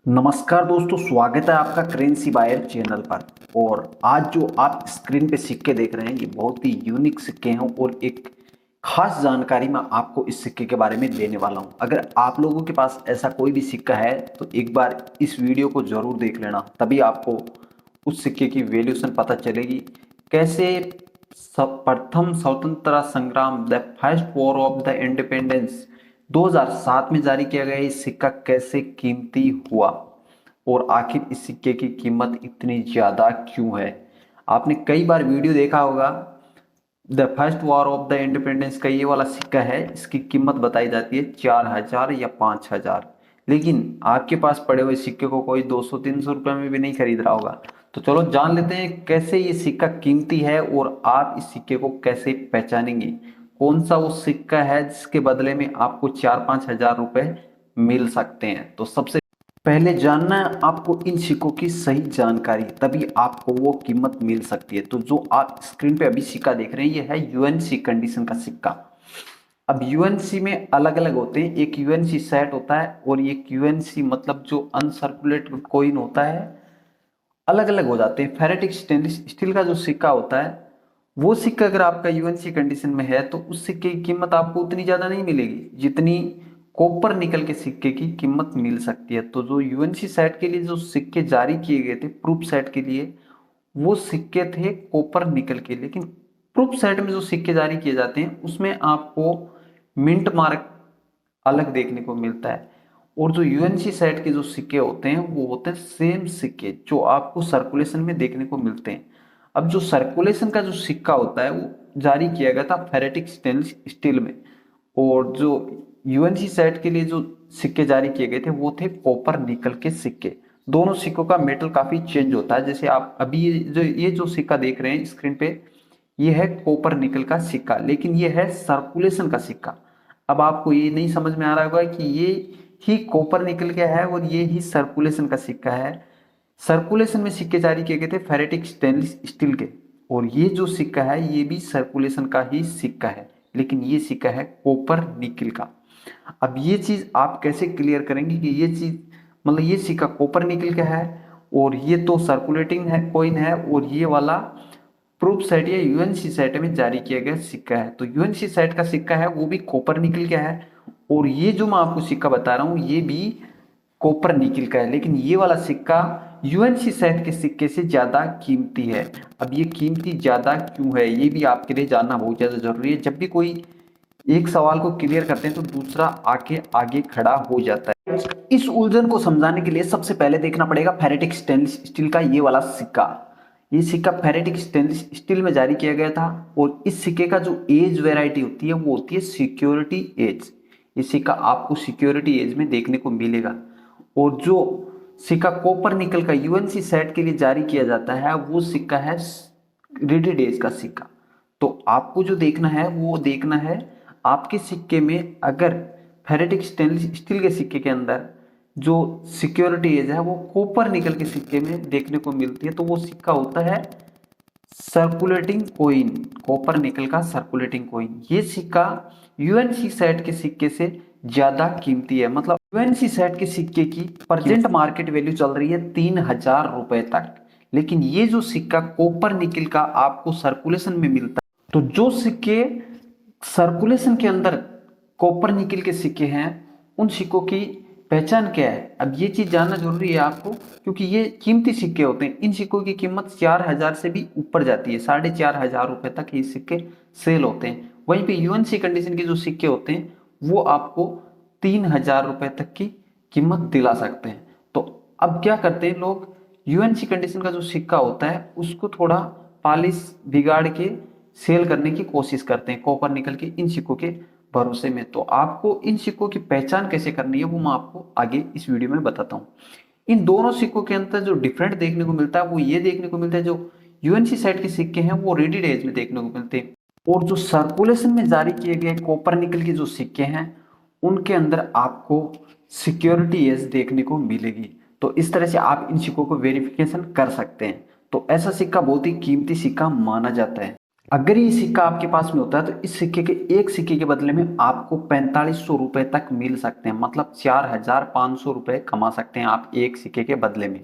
नमस्कार दोस्तों, स्वागत है आपका करेंसी बायर चैनल पर। और आज जो आप स्क्रीन पे सिक्के देख रहे हैं ये बहुत ही यूनिक सिक्के हैं और एक खास जानकारी मैं आपको इस सिक्के के बारे में देने वाला हूं। अगर आप लोगों के पास ऐसा कोई भी सिक्का है तो एक बार इस वीडियो को जरूर देख लेना, तभी आपको उस सिक्के की वैल्यूएशन पता चलेगी। कैसे प्रथम स्वतंत्रता संग्राम the first war of the independence 2007 में जारी किया गया ये सिक्का कैसे कीमती हुआ और आखिर इस सिक्के की कीमत इतनी ज्यादा क्यों है। आपने कई बार वीडियो देखा होगा, the first war of the independence का ये वाला सिक्का है, इसकी कीमत बताई जाती है 4,000 या 5,000, लेकिन आपके पास पड़े हुए सिक्के को कोई 200-300 रुपए में भी नहीं खरीद रहा होगा। तो चलो जान लेते हैं कैसे ये सिक्का कीमती है और आप इस सिक्के को कैसे पहचानेंगे। कौन सा वो सिक्का है जिसके बदले में आपको 4-5 हजार रुपए मिल सकते हैं। तो सबसे पहले जानना है आपको इन सिक्कों की सही जानकारी, तभी आपको वो कीमत मिल सकती है। तो जो आप स्क्रीन पे अभी सिक्का देख रहे हैं ये है यूएनसी कंडीशन का सिक्का। अब यूएनसी में अलग अलग होते हैं, एक यूएनसी सेट होता है और एक यूएनसी मतलब जो अनसर्कुलेट कॉइन होता है, अलग अलग हो जाते हैं। फेरेटिक स्टेनलेस स्टील का जो सिक्का होता है वो सिक्का अगर आपका यूएनसी कंडीशन में है तो उस सिक्के की कीमत आपको उतनी ज्यादा नहीं मिलेगी जितनी कॉपर निकल के सिक्के की कीमत मिल सकती है। तो जो यूएनसी सेट के लिए जो सिक्के जारी किए गए थे प्रूफ सेट के लिए, वो सिक्के थे कॉपर निकल के, लेकिन प्रूफ सेट में जो सिक्के जारी किए जाते हैं उसमें आपको मिंट मार्क अलग देखने को मिलता है। और जो यूएनसी सेट के जो सिक्के होते हैं वो होते हैं सेम सिक्के जो आपको सर्कुलेशन में देखने को मिलते हैं। अब जो सर्कुलेशन का जो सिक्का होता है वो जारी किया गया था फेरेटिक स्टेनलेस स्टील में, और जो यूएनसी सेट के लिए जो सिक्के जारी किए गए थे वो थे कॉपर निकल के सिक्के। दोनों सिक्कों का मेटल काफी चेंज होता है। जैसे आप अभी ये जो सिक्का देख रहे हैं स्क्रीन पे, ये है कॉपर निकल का सिक्का, लेकिन ये है सर्कुलेशन का सिक्का। अब आपको ये नहीं समझ में आ रहा होगा कि ये ही कॉपर निकल के है और ये ही सर्कुलेशन का सिक्का है। सर्कुलेशन में सिक्के जारी किए गए थे फेरेटिक स्टेनलेस स्टील के, और ये जो सिक्का है ये भी सर्कुलेशन का ही सिक्का है, लेकिन ये सिक्का है कॉपर निकल का। अब ये चीज आप कैसे क्लियर करेंगे कि ये चीज मतलब ये सिक्का कॉपर निकल का है और ये तो सर्कुलेटिंग है कॉइन है, और ये वाला प्रूफ सेट या यूएनसी सेट में जारी किया गया सिक्का है। तो यूएनसी सेट का सिक्का है वो भी कॉपर निकल का है, और ये जो मैं आपको सिक्का बता रहा हूँ ये भी कॉपर निकल का है, लेकिन ये वाला सिक्का यूएनसी सेट के सिक्के से ज्यादा कीमती है। अब ये कीमती ज्यादा क्यों है ये भी आपके लिए जानना बहुत ज्यादा जरूरी है। जब भी कोई एक सवाल को क्लियर करते हैं तो दूसरा आके आगे खड़ा हो जाता है। इस उलझन को समझाने के लिए सबसे पहले देखना पड़ेगा फेरेटिक स्टेनलेस स्टील का ये वाला सिक्का। ये सिक्का फेरेटिक स्टेनलेस स्टील में जारी किया गया था, और इस सिक्के का जो एज वेराइटी होती है वो होती है सिक्योरिटी एज। ये सिक्का आपको सिक्योरिटी एज में देखने को मिलेगा। और जो सिक्का कॉपर निकल का यूएनसी सेट के लिए जारी किया जाता है वो सिक्का है रेडी एज का सिक्का। तो आपको जो देखना है वो देखना है आपके सिक्के में, अगर फेरेटिक स्टेनलेस स्टील के सिक्के के अंदर जो सिक्योरिटी एज है वो कॉपर निकल के सिक्के में देखने को मिलती है तो वो सिक्का होता है सर्कुलेटिंग कॉइन, कॉपर निकल का सर्कुलेटिंग कॉइन। ये सिक्का यूएनसी सेट के सिक्के से ज्यादा कीमती है। मतलब यूएनसी सेट के सिक्के की प्रेजेंट मार्केट वैल्यू चल रही है 3,000 रुपए तक, लेकिन ये जो सिक्का कॉपर निकल का आपको सर्कुलेशन में मिलता है। तो जो सिक्के सर्कुलेशन के अंदर कॉपर निकल के सिक्के हैं उन सिक्कों की पहचान क्या है, अब ये चीज जानना जरूरी है आपको, क्योंकि ये कीमती सिक्के होते हैं। इन सिक्कों की कीमत 4,000 से भी ऊपर जाती है, 4,500 रुपए तक ये सिक्के सेल होते हैं। वहीं पे यूएनसी कंडीशन के जो सिक्के होते हैं वो आपको 3,000 रुपए तक की कीमत दिला सकते हैं। तो अब क्या करते हैं लोग, यूएनसी कंडीशन का जो सिक्का होता है उसको थोड़ा पॉलिश बिगाड़ के सेल करने की कोशिश करते हैं कॉपर निकल के इन सिक्कों के भरोसे में। तो आपको इन सिक्कों की पहचान कैसे करनी है वो मैं आपको आगे इस वीडियो में बताता हूँ। इन दोनों सिक्कों के अंदर जो डिफरेंट देखने को मिलता है वो ये देखने को मिलता है, जो यूएनसी सेट के सिक्के हैं वो रेडी एज में देखने को मिलते हैं, और जो सर्कुलेशन में जारी किए गए कॉपर निकल के जो सिक्के हैं उनके अंदर आपको सिक्योरिटी एज देखने को मिलेगी। तो इस तरह से आप इन सिक्कों को वेरिफिकेशन कर सकते हैं। तो ऐसा सिक्का बहुत ही कीमती सिक्का माना जाता है। अगर ये सिक्का आपके पास में होता है तो इस सिक्के के एक सिक्के के बदले में आपको 4500 रुपए तक मिल सकते हैं, मतलब 4500 रुपए कमा सकते हैं आप एक सिक्के के बदले में।